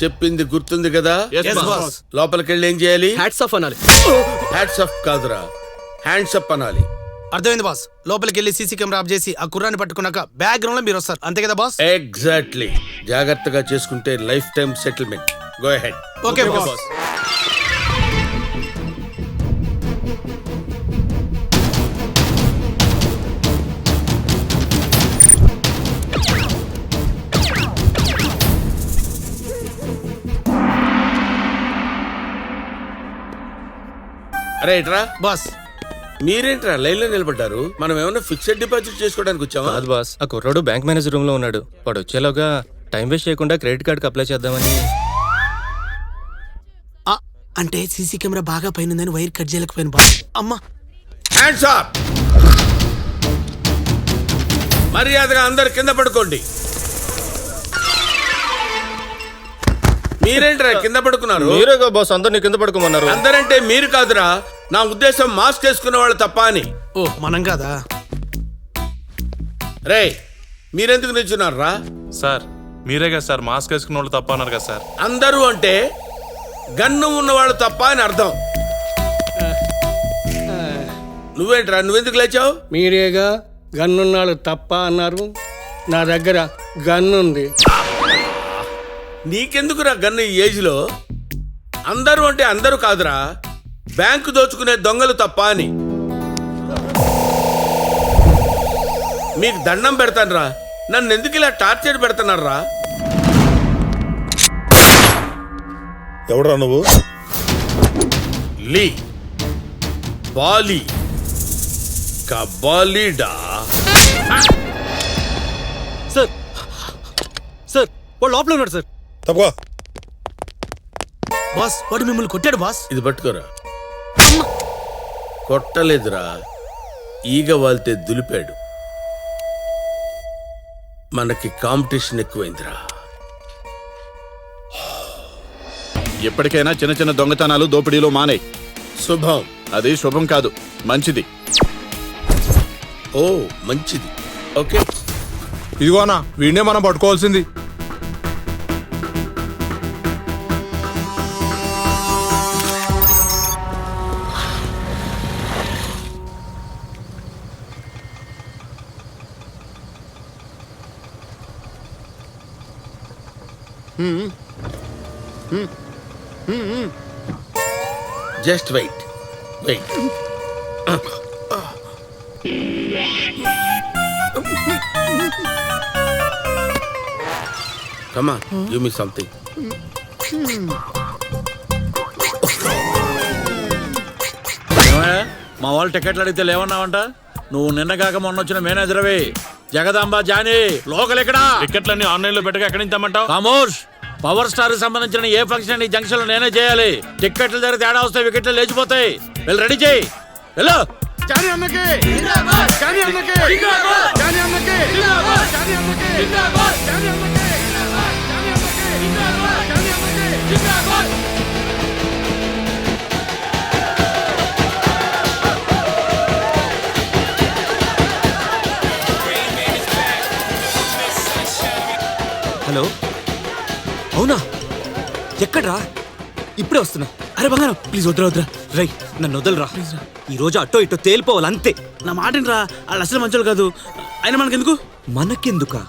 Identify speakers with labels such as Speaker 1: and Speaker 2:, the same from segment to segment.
Speaker 1: చెప్పింది గుర్తుంది కదా? లోపలికి వెళ్ళి ఏం చేయాలి?
Speaker 2: హ్యాట్స్ ఆఫ్ అనాలి.
Speaker 1: హ్యాట్స్ ఆఫ్ కాదురా, హ్యాండ్స్ అప్ అనాలి.
Speaker 3: అర్థమైంది బాస్. లోపలికి వెళ్ళి సీసీ కెమెరా ఆఫ్ చేసి ఆ కుర్రాన్ని పట్టుకున్నాక బ్యాక్గ్రౌండ్ లో మీరు వస్తారు, అంతే కదా బాస్?
Speaker 1: ఎగ్జాక్ట్లీ. జాగ్రత్తగా చేసుకుంటే life time settlement. Go ahead.
Speaker 3: Okay boss.
Speaker 1: అరే ఇట్రా.
Speaker 3: బాస్
Speaker 1: మీరేంట్రా లైన్ లో నిలబడ్డారు? మనం ఏమైనా ఫిక్స్డ్ డిపాజిట్ చేసుకోవడానికి వచ్చామా?
Speaker 2: కాదు బాస్, ఆ కుర్రాడు బ్యాంక్ మేనేజర్ రూమ్ లో ఉన్నాడు. వాడు వచ్చేలోగా టైం వేస్ట్ చేయకుండా క్రెడిట్ కార్డ్ కి అప్లై చేద్దామని.
Speaker 3: అంటే సీసీ కెమెరా బాగా పైన ఉందని వైర్ కట్ చేయలేకపోయాను బాస్. అమ్మా.
Speaker 1: Hands up. మర్యాదగా అందరు కింద పడుకోండి. మీరేంట్రా కింద పడుకున్నారు?
Speaker 2: మీరేగా బాస్ అందరినీ కింద పడుకోమన్నారు.
Speaker 1: అందరంటే మీరు కాదురా, నా ఉద్దేశం మాస్క్ వేసుకున్న వాళ్ళు తప్ప అని.
Speaker 3: ఓ మనం కాదా?
Speaker 1: రే మీరెందుకు నిల్చున్నారా?
Speaker 4: సార్ మీరేగా సార్ మాస్క్ వేసుకున్న వాళ్ళు తప్ప అన్నారు కదా సార్.
Speaker 1: అందరూ అంటే గన్ను ఉన్నవాళ్ళు తప్ప అని అర్థం. నువ్వేంట్రా, నువ్వెందుకు లేచావు?
Speaker 5: మీరేగా గన్నున్నాళ్ళు తప్ప అన్నారు. నా దగ్గర గన్నుంది.
Speaker 1: నీకెందుకురా గన్ను ఈ ఏజ్ లో? అందరూ అంటే అందరూ కాదురా, బ్యాంకు దోచుకునే దొంగలు తప్ప అని. మీకు దండం పెడతానురా, నన్ను ఎందుకు ఇలా టార్చర్ పెడుతున్నారా?
Speaker 6: ఎవడ్రా నువ్వు?
Speaker 1: లీ బాలీ కబాలీడా.
Speaker 2: సార్ సార్ వాడు లోపల ఉన్నాడు సార్.
Speaker 6: తప్పగా
Speaker 3: బాస్ వాడు మిమ్మల్ని కొట్టాడు బాస్.
Speaker 1: ఇది పట్టుకోరా. కొట్టలేదురా, ఈగ వాళ్తే దులిపాడు. మనకి కాంపిటీషన్ ఎక్కువైందిరా.
Speaker 7: ఎప్పటికైనా చిన్న చిన్న దొంగతనాలు దోపిడీలు మానేయ్.
Speaker 1: శుభం.
Speaker 7: అది శుభం కాదు, మంచిది.
Speaker 1: ఓ మంచిది. ఓకే
Speaker 6: ఇదిగోనా వీడినే మనం పట్టుకోవాల్సింది.
Speaker 1: Just wait wait. Come on, give me something.
Speaker 8: మా వాళ్ళు టికెట్లు అడిగితే లేవన్నావంట. నువ్వు నిన్న కాక మొన్న వచ్చిన మేనేజర్వే జగదాంబ జానీ. లోకల్ ఎక్కడా?
Speaker 4: టికెట్లన్నీ ఆన్లైన్ లో పెట్టగా ఎక్కడి నుంచి తెమ్మంటావు?
Speaker 8: కామోష్. పవర్ స్టార్ సంబంధించిన ఏ ఫంక్షన్ ఈ జంక్షన్ లో నేనే చేయాలి. టికెట్ల దగ్గర తేడా వస్తాయి, వికెట్లు లేచిపోతాయి. వెళ్ళి రెడీ చేయి. వెళ్ళు.
Speaker 2: హలో, అవునా? ఎక్కడ్రా? ఇప్పుడే వస్తున్నా. అరే బంగారం ప్లీజ్ వద్దురా వద్దురా. రై నన్ను వదలరా. ఈ రోజు అటో ఇటో తేలిపోవాలి అంతే.
Speaker 3: నా మాటరా, వాళ్ళు అసలు మంచోళ్ళు కాదు. అయినా మనకెందుకు?
Speaker 2: మనకెందుకా?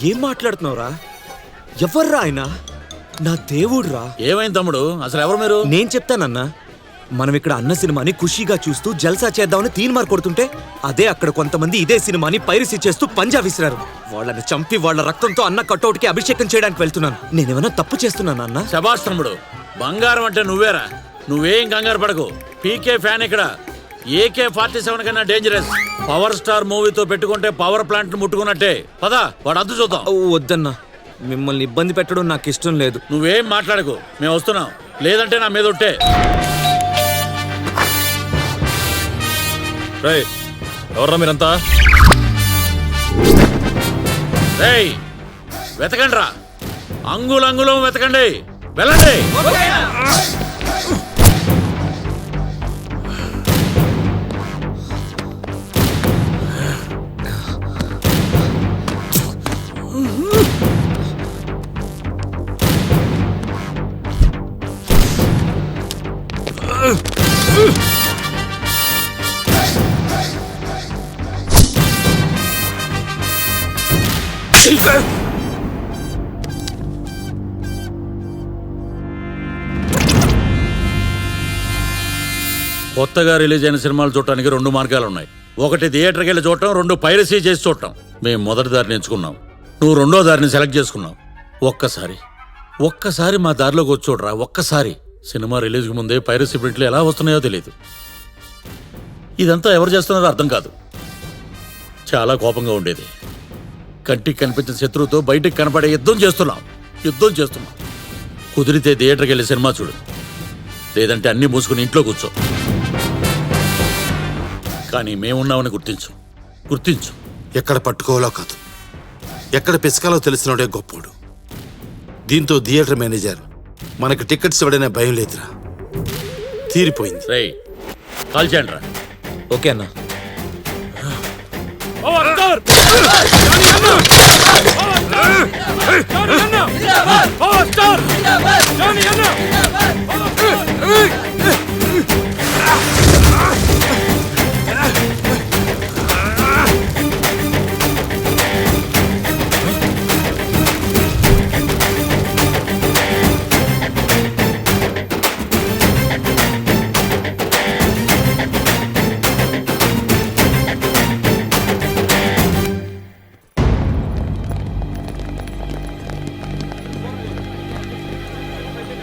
Speaker 2: ఏం మాట్లాడుతున్నావురా? ఎవర్రా ఆయన? నా దేవుడురా.
Speaker 8: ఏమైంది తమ్ముడు, అసలు ఎవరు మీరు?
Speaker 2: నేను చెప్తానన్నా. మనం ఇక్కడ అన్న సినిమాని ఖుషీగా చూస్తూ జల్సా చేద్దామని తీన్మార్ కొడుతుంటే అదే అక్కడ కొంతమంది ఇదే సినిమాని పైరసీ చేస్తూ పంజా విసిరారు. వాళ్ళని చంపి వాళ్ళ రక్తంతో అన్న కటౌట్కి అభిషేకం చేయడానికి వెళ్తున్నాను. నేనేమైనా తప్పు చేస్తున్నానా అన్న?
Speaker 8: శభాష్ తమ్ముడు, బంగారం అంటే నువ్వేరా. నువ్వేం కంగారు పడకు. పీకే ఫ్యాన్ ఇక్కడ. AK-47 కన్నా డేంజరస్. పవర్ స్టార్ మూవీతో పెట్టుకుంటే పవర్ ప్లాంట్ ముట్టుకున్నట్టే. పదా వాడు అద్దు చూద్దాం.
Speaker 2: వద్దన్నా, మిమ్మల్ని ఇబ్బంది పెట్టడం నాకు ఇష్టం లేదు.
Speaker 8: నువ్వేం మాట్లాడకు, మేము వస్తున్నాం. లేదంటే నా మీద ఒట్టే.
Speaker 4: రేయ్ ఎవర్రా మీరంతా?
Speaker 8: రేయ్ వెతకండి రా, అంగుళంగుళం వెతకండి. వెళ్ళండి. కొత్తగా రిలీజ్ అయిన సినిమాలు చూడటానికి రెండు మార్గాలు ఉన్నాయి. ఒకటి థియేటర్కి వెళ్ళి చూడటం, రెండు పైరసీ చేసి చూడటం. మేము మొదటి దారిని ఎంచుకున్నాం, నువ్వు రెండో దారిని సెలెక్ట్ చేసుకున్నావు. ఒక్కసారి మా దారిలోకి వచ్చి చూడరా. ఒక్కసారి సినిమా రిలీజ్కి ముందే పైరసీ ప్రింట్లు ఎలా వస్తున్నాయో తెలియదు. ఇదంతా ఎవరు చేస్తున్నారో అర్థం కాదు. చాలా కోపంగా ఉండేది. కంటికి కనిపించిన శత్రువుతో బయటికి కనపడే యుద్ధం చేస్తున్నాం. కుదిరితే థియేటర్కి వెళ్ళి సినిమా చూడు, లేదంటే అన్నీ మూసుకుని ఇంట్లో కూర్చో. కానీ మేమున్నామని గుర్తించు.
Speaker 3: ఎక్కడ పట్టుకోవాలో కాదు, ఎక్కడ పిసకాలో తెలిసినోడే గొప్పోడు. దీంతో థియేటర్ మేనేజర్ మనకి టికెట్స్ ఇవ్వడనే భయం లేదురా, తీరిపోయింది.
Speaker 8: రేయ్, కాల్ చేయండి రా.
Speaker 2: ఓకే అన్న.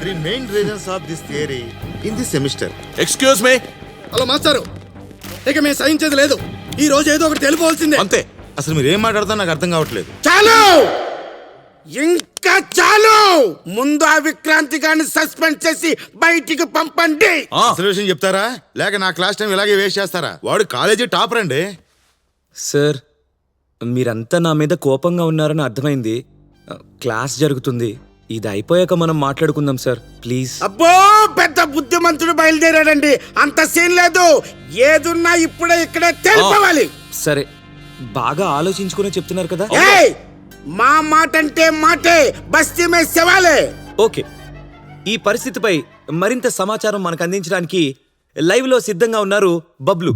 Speaker 9: Three main reasons of this theory in this semester.
Speaker 7: Excuse me.
Speaker 3: Hello మాస్టారు, ఇక మేము సహించేది లేదు. ఈ రోజు ఏదో ఒకటి తెలిపోవాల్సిందే.
Speaker 9: అంతే. అసలు మీరు ఏం మాట్లాడుతున్నా నాకు అర్థం కావట్లేదు.
Speaker 3: చాలు, ఇంకా చాలు. ముందు ఆ విక్రాంతి గారిని సస్పెండ్ చేసి బయటికి పంపండి.
Speaker 9: అసలు విషయం చెప్తారా, లేక నా క్లాస్ టైం ఇలాగే వేస్ట్ చేస్తారా? వాడు కాలేజీ టాపర్ అండి.
Speaker 2: సార్, మీరంతా నా మీద కోపంగా ఉన్నారని అర్థమైంది. క్లాస్ జరుగుతుంది, ఇది అయిపోయాక మనం మాట్లాడుకుందాం సార్, ప్లీజ్.
Speaker 3: అబ్బో, పెద్ద బుద్ధిమంతుడు బయలుదేరాడండి. అంత సీన్ లేదు. ఏదున్నా ఇప్పుడే ఇక్కడే తెలుసుకోవాలి.
Speaker 2: సరే, బాగా ఆలోచించుకునే చెప్తున్నారు కదా.
Speaker 3: ఏయ్, మా మాట అంటే మాటే, బస్తీ మే సవాలే.
Speaker 2: ఓకే, ఈ పరిస్థితిపై మరింత సమాచారం మనకు అందించడానికి లైవ్ లో సిద్ధంగా ఉన్నారు బబ్లు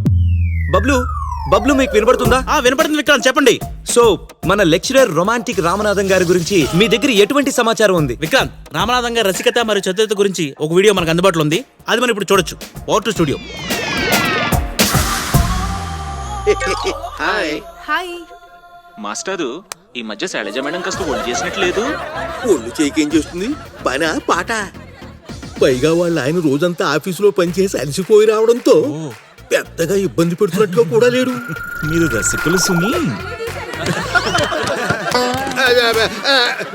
Speaker 2: మీకు వినపడుతుందా?
Speaker 3: వినపడుతుంది విక్రాంత్, చెప్పండి.
Speaker 2: సో మన లెక్చరర్ రొమాంటిక్ రామనాథం గారి గురించి మీ దగ్గర ఎటువంటి సమాచారం ఉంది?
Speaker 3: విక్రాంత్, రామనాథం గారి రసికత మరియు చతురత గురించి ఒక వీడియో మనకు అందుబాటులో ఉంది. అది మనం ఇప్పుడు చూడొచ్చు. Over to studio.
Speaker 10: హాయ్
Speaker 11: మాస్టారు, ఈ మధ్య శైలజ మేడం కాస్త ఒళ్ళు చేసినట్లేదు.
Speaker 1: ఒళ్ళు చేయకేం చేస్తుంది? పనా పాట. పైగా వాళ్ళ ఆయన రోజంతా ఆఫీసులో పనిచేసి అలసిపోయి రావడంతో పెద్దగా ఇబ్బంది పెడుతున్నట్టుగా కూడా లేడు.
Speaker 2: మీరు రసికులు సుమి.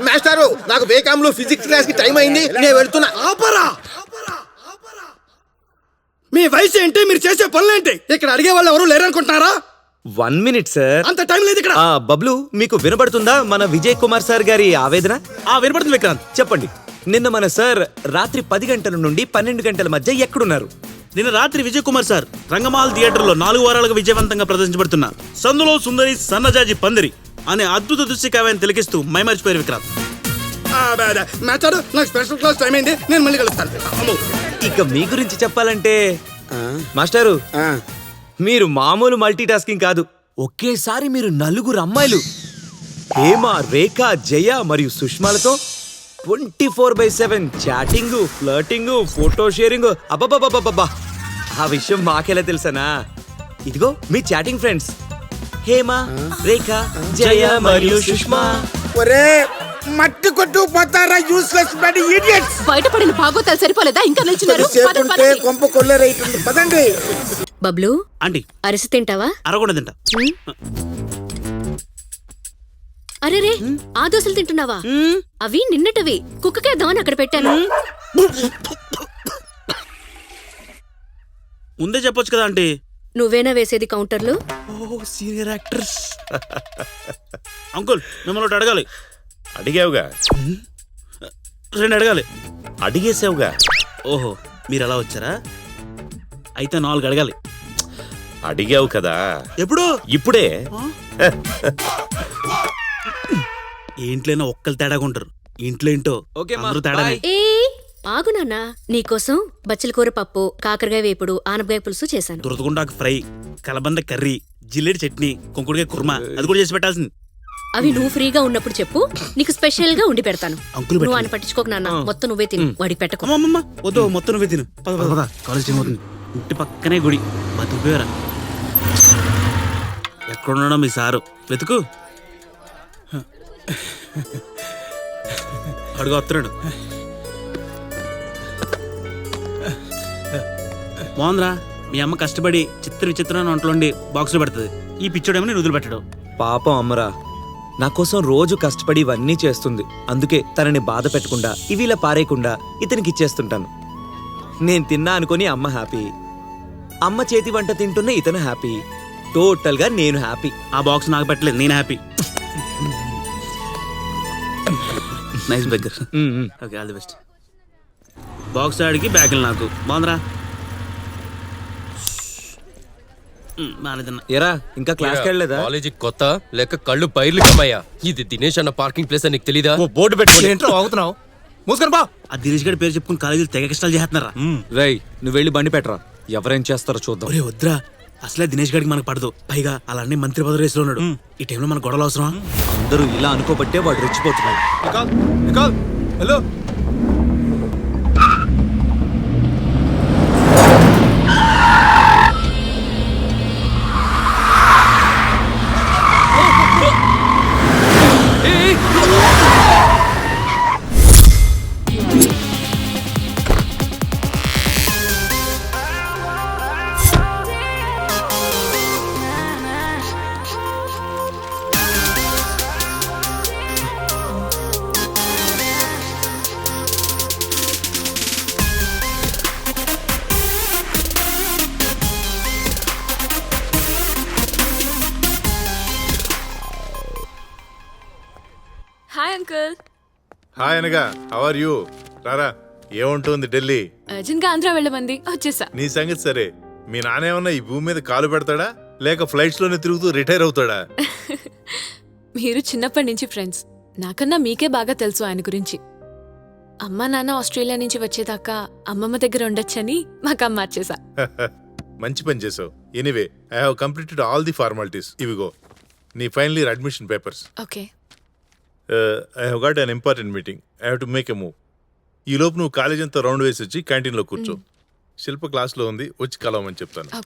Speaker 1: మాస్టారు, నాకు బేకాంలో ఫిజిక్స్ క్లాస్ కి టైం అయింది, నేను వెళ్తున్నా.
Speaker 3: ఆపరా! మీ వయసు ఏంటి, మీరు చేసే పనులేంటి? ఇక్కడ అడిగే వాళ్ళు ఎవరు లేరనుకుంటున్నారా?
Speaker 2: 1 మినిట్ సార్,
Speaker 3: అంత టైం లేదు ఇక్కడ.
Speaker 2: బబ్లు, మీకు వినపడుతుందా మన విజయ్ కుమార్ సార్ గారి ఆవేదన?
Speaker 3: వినపడుతుంది విక్రాంత్,
Speaker 2: చెప్పండి. నిన్న మన సార్ రాత్రి 10 గంటల నుండి 12 గంటల మధ్య ఎక్కడున్నారు?
Speaker 3: నిన్న రాత్రి విజయ్ కుమార్ సార్ రంగమాల్ థియేటర్లో 4 వారాలుగా విజయవంతంగా ప్రదర్శించబడుతున్న సందులో సుందరి సన్నజాజి పందిరి అనే అద్భుత దృశ్య కావ్యాన్ని తిలకిస్తూ మైమర్చిపోయారు విక్రాంత్. నాకు స్పెషల్ క్లాస్ టైం అయింది, నేను మళ్ళీ కలుస్తాను.
Speaker 2: ఇక మీ గురించి చెప్పాలంటే మాస్టారు, మీరు మామూలు మల్టీ టాస్కింగ్ కాదు. ఒకేసారి మీరు 4 అమ్మాయిలు హేమ, రేఖ, జయ మరియు సుష్మాలతో 24/7 చాటింగ్, ఫ్లర్టింగ్, ఫోటో షేరింగ్. అబ్బబ్బబ్బబ్బబ్బా, ఆ విషయం మాకెలా తెలుసనా? ఇదిగో మీ చాటింగ్ ఫ్రెండ్స్ హేమ, రేఖ, జయ మరియు సుష్మా.
Speaker 3: ఒరే, మట్టి కొట్టు పోతారా యూస్లెస్ బడి ఇడియట్స్.
Speaker 10: బయటపడిన భాగోతాలు సరిపోలేదా? ఇంకా నిల్చున్నారు.
Speaker 3: కొంప కొల్లేరైతుంది, పదండి.
Speaker 10: బబ్లు,
Speaker 3: ఆంటీ,
Speaker 10: అరిసి తింటావా?
Speaker 3: అరగొండ తింటా.
Speaker 10: అరే రే, ఆ దోశలు తింటున్నావా? అవి నిన్నటవి, కుక్కకేద్దామని అక్కడ పెట్టాను.
Speaker 3: ముందే చెప్పొచ్చు కదా ఆంటీ.
Speaker 10: నువ్వేనా వేసేది కౌంటర్లు?
Speaker 2: Senior actors.
Speaker 3: అంకుల్, మిమ్మల్ని ఒకటి అడగాలి.
Speaker 7: అడిగావుగా.
Speaker 3: 2 అడగాలి.
Speaker 7: అడిగేసావుగా.
Speaker 3: ఓహో, మీరు అలా వచ్చారా? అయితే 4 అడగాలి.
Speaker 7: అడిగావు కదా.
Speaker 3: ఎప్పుడు?
Speaker 7: ఇప్పుడే.
Speaker 3: ఏంట్లైనా ఒక్కరు తేడాగా ఉంటారు. ఇంట్లో ఏంటో
Speaker 2: ఓకే,
Speaker 3: అందరూ తేడానే.
Speaker 10: ఏ ఆగు నాన్నా, నీకోసం బచ్చల కూర పప్పు, కాకరకాయ వేపుడు, ఆనపకాయ పులుసు చేశాను.
Speaker 8: దురదగుండాకు ఫ్రై, కలబంద కర్రీ, జిల్లేడి చట్నీ, కుంకుడుకాయ కుర్మా అది కూడా చేసి పెట్టాల్సింది.
Speaker 10: అవి నువ్వు ఫ్రీగా ఉన్నప్పుడు చెప్పు, నీకు స్పెషల్ గా ఉండి పెడతాను.
Speaker 8: అంకుల్
Speaker 10: నువ్వు ఆయన పట్టించుకోకు నాన్న, మొత్తం నువ్వే తిను, వాడికి పెట్టకు.
Speaker 8: అమ్మమ్మ వద్దు, మొత్తం నువ్వే తిను. పద పద పద, కాలేజ్ టైం అవుతుంది. ఇంటి పక్కనే గుడి, బతుకుపోయారా? ఎక్కడున్నాడో మీ సారు, వెతుకు. అడుగు వస్తున్నాడు. బాగుందిరా, మీ అమ్మ కష్టపడి చిత్ర విచిత్రమైన వంటలుండి బాక్స్లో పెడుతుంది. ఈ పిచ్చోడేమో నేను వదిలిపెట్టడు.
Speaker 2: పాపం అమ్మరా, నా కోసం రోజు కష్టపడి ఇవన్నీ చేస్తుంది. అందుకే తనని బాధ పెట్టకుండా, ఇవి ఇలా పారేయకుండా ఇతనికి ఇచ్చేస్తుంటాను. నేను తిన్నా అనుకుని అమ్మ హ్యాపీ, అమ్మ చేతి వంట తింటున్న ఇతను హ్యాపీ, టోటల్ గా నేను హ్యాపీ.
Speaker 8: ఆ బాక్స్ నాకు పెట్టలేదు, నేను happy. Nice burger. Okay, all the best. Box ఆడికి బ్యాగులు నాకు. బాగుందిరా. బాగానే తిన్నా.
Speaker 2: ఎరా ఇంకా క్లాస్కి వెళ్ళలేదా?
Speaker 12: కాలేజీ కొత్త లేక కళ్ళు పైర్లు కమ్మయ్యా. ఇది దినేష్ అన్న పార్కింగ్ ప్లేస్ అని నీకు తెలీదా?
Speaker 7: బోర్డు పెట్టుకుని
Speaker 6: ఏంట్రా వాగుతున్నావు? మూసుకొని బా.
Speaker 8: ఆ దినేష్ గారి పేరు చెప్పుకుని కాలేజీలు తెగ కష్టాలు చేస్తున్నారా?
Speaker 2: రై, నువ్వు వెళ్ళి బండి పెట్టరా, ఎవరేం చేస్తారో చూద్దాం.
Speaker 8: ఒరే వద్దురా, అసలే దినేష్ గారికి మనకు పడదు. పైగా అలానే మంత్రి పదవి రేసులో ఉన్నాడు. ఈ టైంలో మన గొడవలు అవసరమా?
Speaker 2: అందరూ ఇలా అనుకోబట్టే వాడు రెచ్చిపోతున్నాడు.
Speaker 6: Hello,
Speaker 10: hi uncle.
Speaker 6: హాయ్ అనగా, హౌ ఆర్ యూ? రారా, ఏముంటుంది ఢిల్లీ?
Speaker 10: అర్జున్ గా ఆంధ్ర వెళ్ళమంది, వచ్చేసా.
Speaker 6: నీ సంగతి సరే, మీ నాన్న ఏమన్నా ఈ భూమి మీద కాలు పెడతాడా లేక ఫ్లైట్స్ లోనే తిరుగుతూ రిటైర్ అవుతాడా?
Speaker 10: మీరు చిన్నప్పటి నుంచి ఫ్రెండ్స్, నాకన్నా మీకే బాగా తెలుసు ఆయన గురించి. అమ్మ నాన్న ఆస్ట్రేలియా నుంచి వచ్చేదాకా అమ్మమ్మ దగ్గర ఉండొచ్చని మాకు అమ్మ మార్చేసా.
Speaker 6: మంచి పని చేసావు. Anyway, I have completed all the formalities. ఇవిగో నీ final year admission papers.
Speaker 10: Okay.
Speaker 6: I have got an important meeting. I have to make a move. ఈ లోపు నువ్వు కాలేజ్ అంతా రౌండ్ వేసి వచ్చి క్యాంటీన్లో కూర్చో. శిల్ప క్లాస్లో ఉంది, వచ్చి కలవమని చెప్తాను.
Speaker 10: ఓకే.